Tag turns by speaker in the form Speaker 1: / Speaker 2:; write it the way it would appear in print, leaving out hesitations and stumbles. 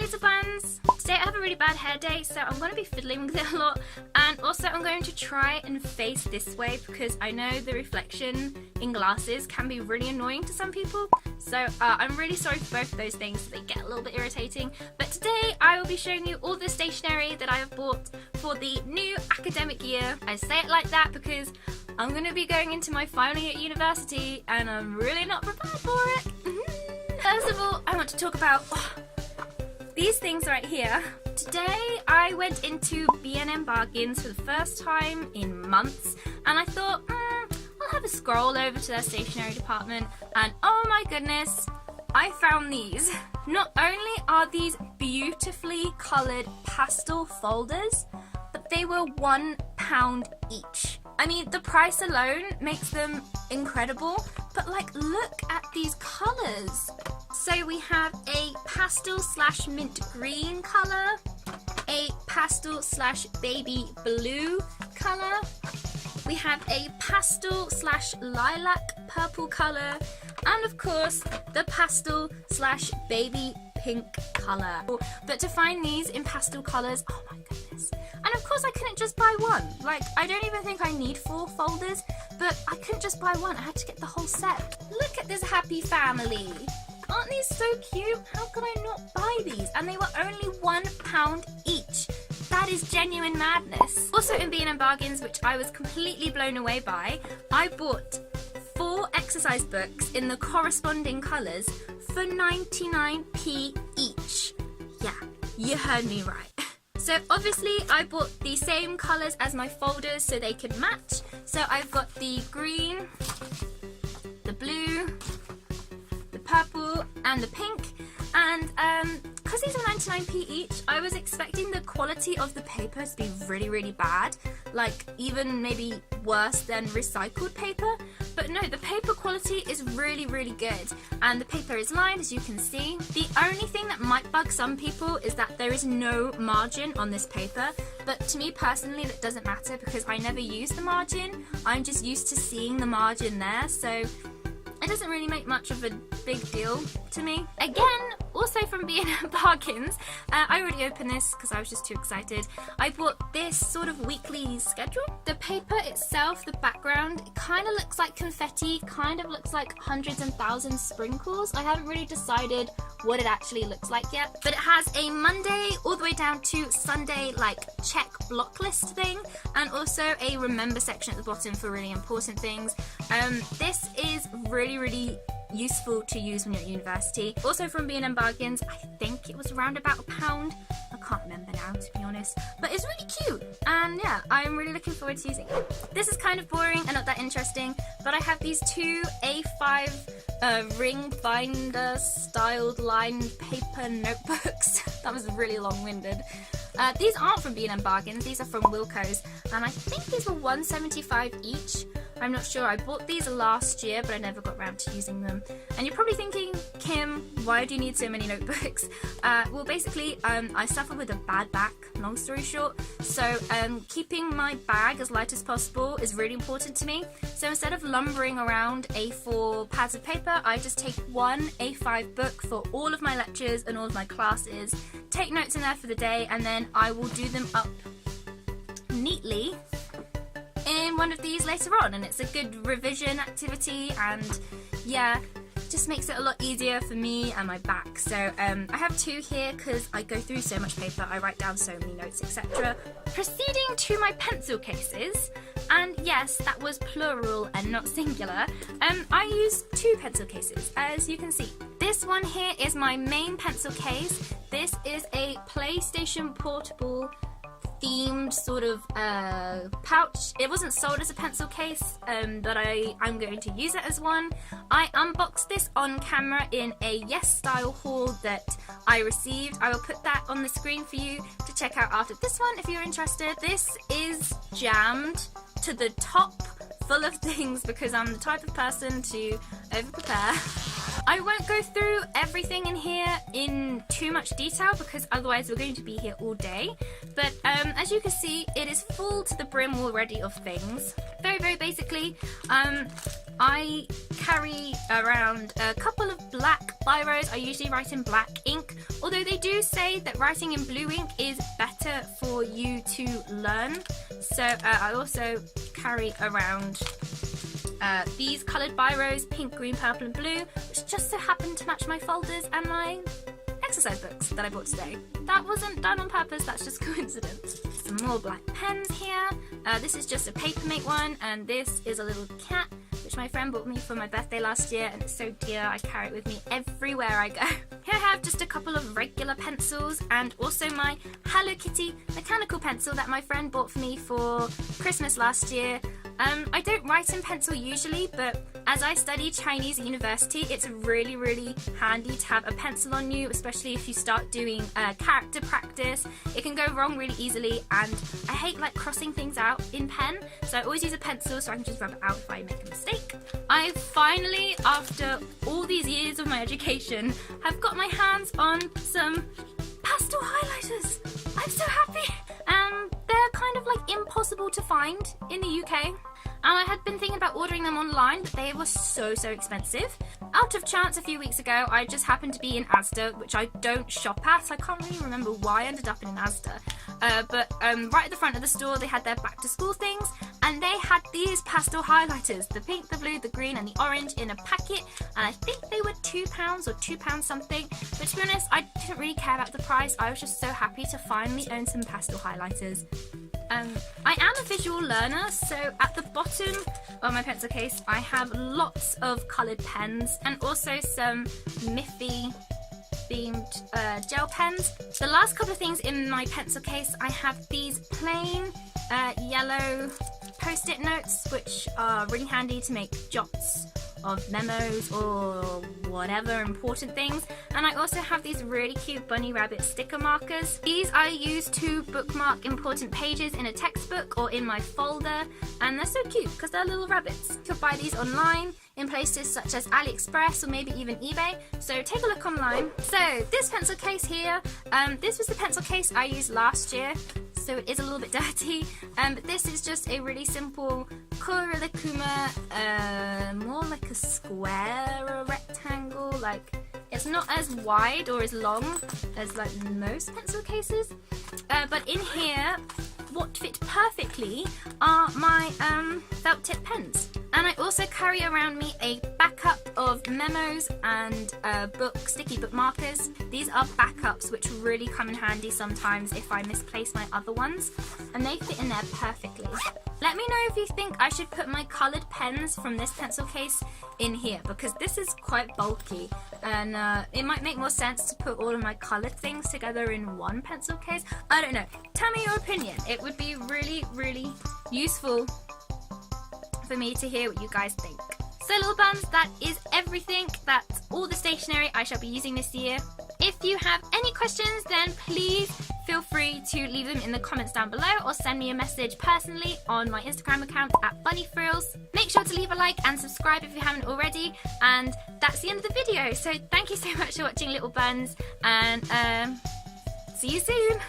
Speaker 1: little buns. Today I have a really bad hair day, so I'm going to be fiddling with it a lot, and also I'm going to try and face this way because I know the reflection in glasses can be really annoying to some people, so I'm really sorry for both of those things. They get a little bit irritating, but today I will be showing you all the stationery that I have bought for the new academic year. I say it like that because I'm going to be going into my final year at university and I'm really not prepared for it. First of all, I want to talk about these things right here. Today I went into B&M Bargains for the first time in months, and I thought, I'll have a scroll over to their stationery department, and oh my goodness, I found these. Not only are these beautifully coloured pastel folders, but they were £1 each. I mean, the price alone makes them incredible, but like, look at these colours. So we have a pastel / mint green colour, a pastel / baby blue colour, we have a pastel / lilac purple colour, and of course the pastel / baby pink colour. But to find these in pastel colours, oh my goodness. And of course I couldn't just buy one. Like, I don't even think I need 4 folders, but I couldn't just buy one, I had to get the whole set. Look at this happy family. Aren't these so cute? How could I not buy these? And they were only £1 each. That is genuine madness. Also in B&M Bargains, which I was completely blown away by, I bought 4 exercise books in the corresponding colours for 99p each. Yeah, you heard me right. So obviously I bought the same colours as my folders so they could match. So I've got the green, the blue, the purple and the pink, and because these are 99p each, I was expecting the quality of the paper to be really bad, like even maybe worse than recycled paper, but no, the paper quality is really good, and the paper is lined, as you can see. The only thing that might bug some people is that there is no margin on this paper, but to me personally that doesn't matter because I never use the margin. I'm just used to seeing the margin there, so it doesn't really make much of a big deal to me. Again, also from B&M Bargains, I already opened this because I was just too excited. I bought this sort of weekly schedule. The paper itself, the background, it kind of looks like confetti, kind of looks like hundreds and thousands sprinkles. I haven't really decided what it actually looks like yet, but it has a Monday all the way down to Sunday like check block list thing, and also a remember section at the bottom for really important things. This is really useful to use when you're at university. Also from B&M Bargains, I think it was around about £1. I can't remember now, to be honest, but it's really cute, and yeah, I'm really looking forward to using it. This is kind of boring and not that interesting, but I have these 2 A5 ring binder styled lined paper notebooks. That was really long-winded. These aren't from B&M Bargains, these are from Wilkos, and I think these were £1.75 each. I'm not sure. I bought these last year, but I never got around to using them. And you're probably thinking, Kim, why do you need so many notebooks? Well, basically, I suffer with a bad back, long story short. So keeping my bag as light as possible is really important to me. So instead of lumbering around A4 pads of paper, I just take one A5 book for all of my lectures and all of my classes, take notes in there for the day, and then I will do them up neatly in one of these later on, and it's a good revision activity, and yeah, just makes it a lot easier for me and my back. So I have 2 here because I go through so much paper, I write down so many notes, etc. Proceeding to my pencil cases, and yes, that was plural and not singular. I use 2 pencil cases, as you can see. This one here is my main pencil case. This is a PlayStation Portable themed sort of pouch. It wasn't sold as a pencil case, but I'm going to use it as one. I unboxed this on camera in a Yes Style haul that I received. I will put that on the screen for you to check out after this one if you're interested. This is jammed to the top full of things because I'm the type of person to over-prepare. I won't go through everything in here in too much detail because otherwise we're going to be here all day, but as you can see, it is full to the brim already of things. Very basically, I carry around a couple of black biros. I usually write in black ink, although they do say that writing in blue ink is better for you to learn. So I also carry around these coloured biros, pink, green, purple and blue, which just so happen to match my folders and my exercise books that I bought today. That wasn't done on purpose, that's just coincidence. Some more black pens here. This is just a Papermate one, and this is a little cat which my friend bought me for my birthday last year, and it's so dear I carry it with me everywhere I go. Here I have just a couple of regular pencils and also my Hello Kitty mechanical pencil that my friend bought for me for Christmas last year. I don't write in pencil usually, but as I study Chinese at university, it's really, really handy to have a pencil on you, especially if you start doing character practice. It can go wrong really easily, and I hate like crossing things out in pen, so I always use a pencil so I can just rub it out if I make a mistake. I finally, after all these years of my education, have got my hands on some pastel highlighters. I'm so happy. They're kind of like impossible to find in the UK. I had been thinking about ordering them online, but they were so expensive. Out of chance, a few weeks ago, I just happened to be in Asda, which I don't shop at. I can't really remember why I ended up in an Asda. But right at the front of the store, they had their back to school things, and they had these pastel highlighters, the pink, the blue, the green and the orange in a packet, and I think they were £2 or £2 something. But to be honest, I didn't really care about the price. I was just so happy to finally own some pastel highlighters. I am a visual learner, so at the bottom of my pencil case I have lots of coloured pens and also some Miffy themed gel pens. The last couple of things in my pencil case, I have these plain yellow post-it notes, which are really handy to make jots of memos or whatever important things, and I also have these really cute bunny rabbit sticker markers. These I use to bookmark important pages in a textbook or in my folder, and they're so cute because they're little rabbits. You can buy these online in places such as AliExpress or maybe even eBay, so take a look online. So this pencil case here, this was the pencil case I used last year, so it is a little bit dirty, but this is just a really simple Kurikuma, more like a square or a rectangle. Like, it's not as wide or as long as like most pencil cases, but in here what fit perfectly are my felt tip pens. And I also carry around me a backup of memos and sticky book markers. These are backups which really come in handy sometimes if I misplace my other ones, and they fit in there perfectly. Let me know if you think I should put my coloured pens from this pencil case in here, because this is quite bulky, and it might make more sense to put all of my coloured things together in one pencil case. I don't know. Tell me your opinion. It would be really useful for me to hear what you guys think. So little buns, that is everything. That's all the stationery I shall be using this year. If you have any questions, then please feel free to leave them in the comments down below or send me a message personally on my Instagram account at bunnyfrills. Make sure to leave a like and subscribe if you haven't already, and that's the end of the video. So thank you so much for watching, little buns, and see you soon.